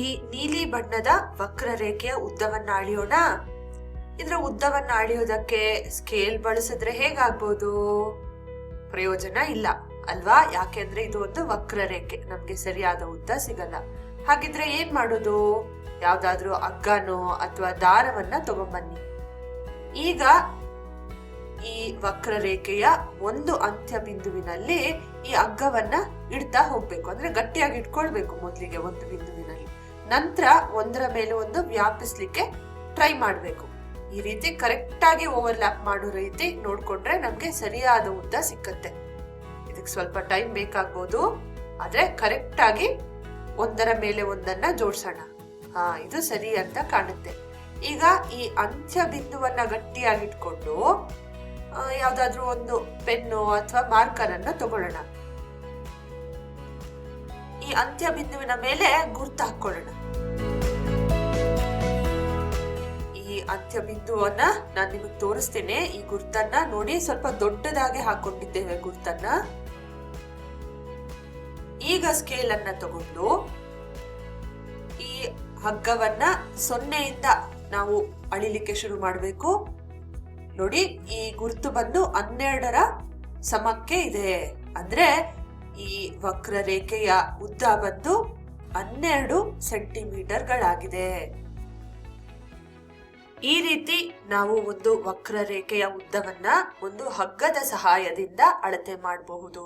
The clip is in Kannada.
ಈ ನೀಲಿ ಬಣ್ಣದ ವಕ್ರರೇಖೆಯ ಉದ್ದವನ್ನ ಅಳೆಯೋಣ. ಇದರ ಉದ್ದವನ್ನ ಅಳೆಯೋದಕ್ಕೆ ಸ್ಕೇಲ್ ಬಳಸಿದ್ರೆ ಹೇಗಾಗ್ಬೋದು? ಪ್ರಯೋಜನ ಇಲ್ಲ ಅಲ್ವಾ? ಯಾಕೆಂದ್ರೆ ಇದು ಒಂದು ವಕ್ರರೇಖೆ, ನಮ್ಗೆ ಸರಿಯಾದ ಉದ್ದ ಸಿಗಲ್ಲ. ಹಾಗಿದ್ರೆ ಏನ್ ಮಾಡೋದು? ಯಾವ್ದಾದ್ರೂ ಹಗ್ಗನೋ ಅಥವಾ ದಾರವನ್ನ ತಗೊಂಬನ್ನಿ. ಈಗ ಈ ವಕ್ರರೇಖೆಯ ಒಂದು ಅಂತ್ಯ ಬಿಂದುವಿನಲ್ಲಿ ಈ ಹಗ್ಗವನ್ನ ಇಡ್ತಾ ಹೋಗ್ಬೇಕು. ಅಂದ್ರೆ ಗಟ್ಟಿಯಾಗಿ ಇಟ್ಕೊಳ್ಬೇಕು ಮೊದ್ಲಿಗೆ ಒಂದು ಬಿಂದುವಿನಲ್ಲಿ. ನಂತರ ಒಂದರ ಮೇಲೆ ಒಂದು ವ್ಯಾಪಿಸ್ಲಿಕ್ಕೆ ಟ್ರೈ ಮಾಡ್ಬೇಕು. ಈ ರೀತಿ ಕರೆಕ್ಟ್ ಆಗಿ ಓವರ್ಲ್ಯಾಪ್ ಮಾಡೋ ರೀತಿ ನೋಡ್ಕೊಂಡ್ರೆ ನಮ್ಗೆ ಸರಿಯಾದ ಉದ್ದ ಸಿಕ್ಕತ್ತೆ. ಇದಕ್ಕೆ ಸ್ವಲ್ಪ ಟೈಮ್ ಬೇಕಾಗ್ಬೋದು, ಆದ್ರೆ ಕರೆಕ್ಟ್ ಆಗಿ ಒಂದರ ಮೇಲೆ ಒಂದನ್ನ ಜೋಡ್ಸೋಣ. ಇದು ಸರಿ ಅಂತ ಕಾಣುತ್ತೆ. ಈಗ ಈ ಅಂತ್ಯ ಬಿಂದುವನ್ನ ಗಟ್ಟಿಯಾಗಿಟ್ಕೊಂಡು ಯಾವ್ದಾದ್ರು ಒಂದು ಪೆನ್ನು ಅಥವಾ ಮಾರ್ಕರ್ ಅನ್ನ ತಗೊಳ್ಳೋಣ. ಈ ಅಂತ್ಯ ಬಿಂದುವಿನ ಮೇಲೆ ಗುರ್ತು ಹಾಕೊಳ್ಳೋಣ. ಈ ಅಂತ್ಯ ಬಿಂದುವನ್ನ ನಾನು ನಿಮಗೆ ತೋರಿಸ್ತೇನೆ. ಈ ಗುರ್ತನ್ನ ನೋಡಿ, ಸ್ವಲ್ಪ ದೊಡ್ಡದಾಗಿ ಹಾಕೊಂಡಿದ್ದೇವೆ ಗುರ್ತನ್ನ. ಈಗ ಸ್ಕೇಲ್ ಅನ್ನ ತಗೊಂಡು ಈ ಹಗ್ಗವನ್ನ 0ಯಿಂದ ನಾವು ಅಳಿಲಿಕ್ಕೆ ಶುರು ಮಾಡಬೇಕು. ನೋಡಿ, ಈ ಗುರ್ತು ಬಂದು 12ರ ಸಮಕ್ಕೆ ಇದೆ. ಅಂದ್ರೆ ಈ ವಕ್ರರೇಖೆಯ ಉದ್ದ ಬಂದು 12 ಸೆಂಟಿಮೀಟರ್ಗಳಾಗಿದೆ. ಈ ರೀತಿ ನಾವು ಒಂದು ವಕ್ರರೇಖೆಯ ಉದ್ದವನ್ನ ಒಂದು ಹಗ್ಗದ ಸಹಾಯದಿಂದ ಅಳತೆ ಮಾಡಬಹುದು.